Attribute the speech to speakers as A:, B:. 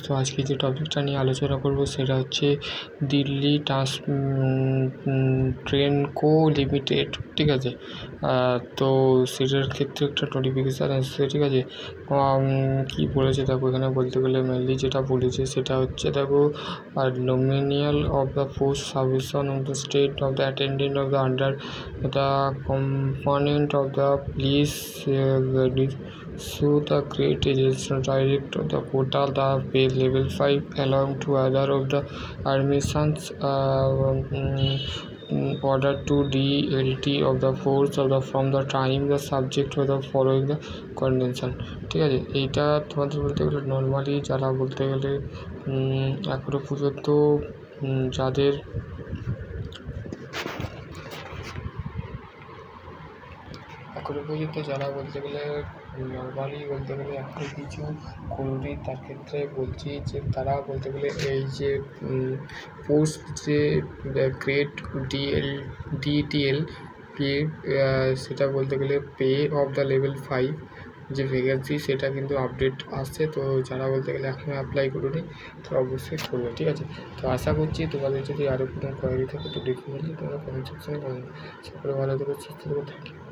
A: তো আজকে যে টপিকটা নিয়ে আলোচনা করব সেটা হচ্ছে দিল্লি ট্রেনকো লিমিটেড, ঠিক আছে। তো সেটার ক্ষেত্রে একটা নোটিফিকেশান আসছে, ঠিক আছে। কী বলেছে দেখো, এখানে বলতে গেলে মেনলি যেটা বলেছে সেটা হচ্ছে দেখো, আর nominal of the post submission of the state of the attendant of the under the component of the police so the great agency direct of the portal the pay level 5 along to other of the admissions order to DLT of the force of the from the time the subject of the following the convention, ঠিক আছে। এইটা তোমাদের বলতে গেলে normally যারা বলতে গেলে এখনও পর্যন্ত যাদের যারা বলতে গেলে নর্মালি বলতে গেলে এখনও কিছু করবি, তার ক্ষেত্রে বলছি যে তারা বলতে গেলে এই যে পোস্ট যে গ্রেড ডিটিএল পে, সেটা বলতে গেলে পে অফ দ্য লেভেল 5 যে ভ্যাকেন্সি সেটা কিন্তু আপডেট আসছে। তো যারা বলতে গেলে এখনও অ্যাপ্লাই করুনি তো অবশ্যই করবে, ঠিক আছে। তো আশা করছি তোমাদের যদি আরও কোনো কোয়ারি থাকে তো ডেফিনেটলি তোমরা কমেন্ট সেকশনে জানাবে। সকলে ভালো থেকো, সুস্থ থেকো, থ্যাংক ইউ।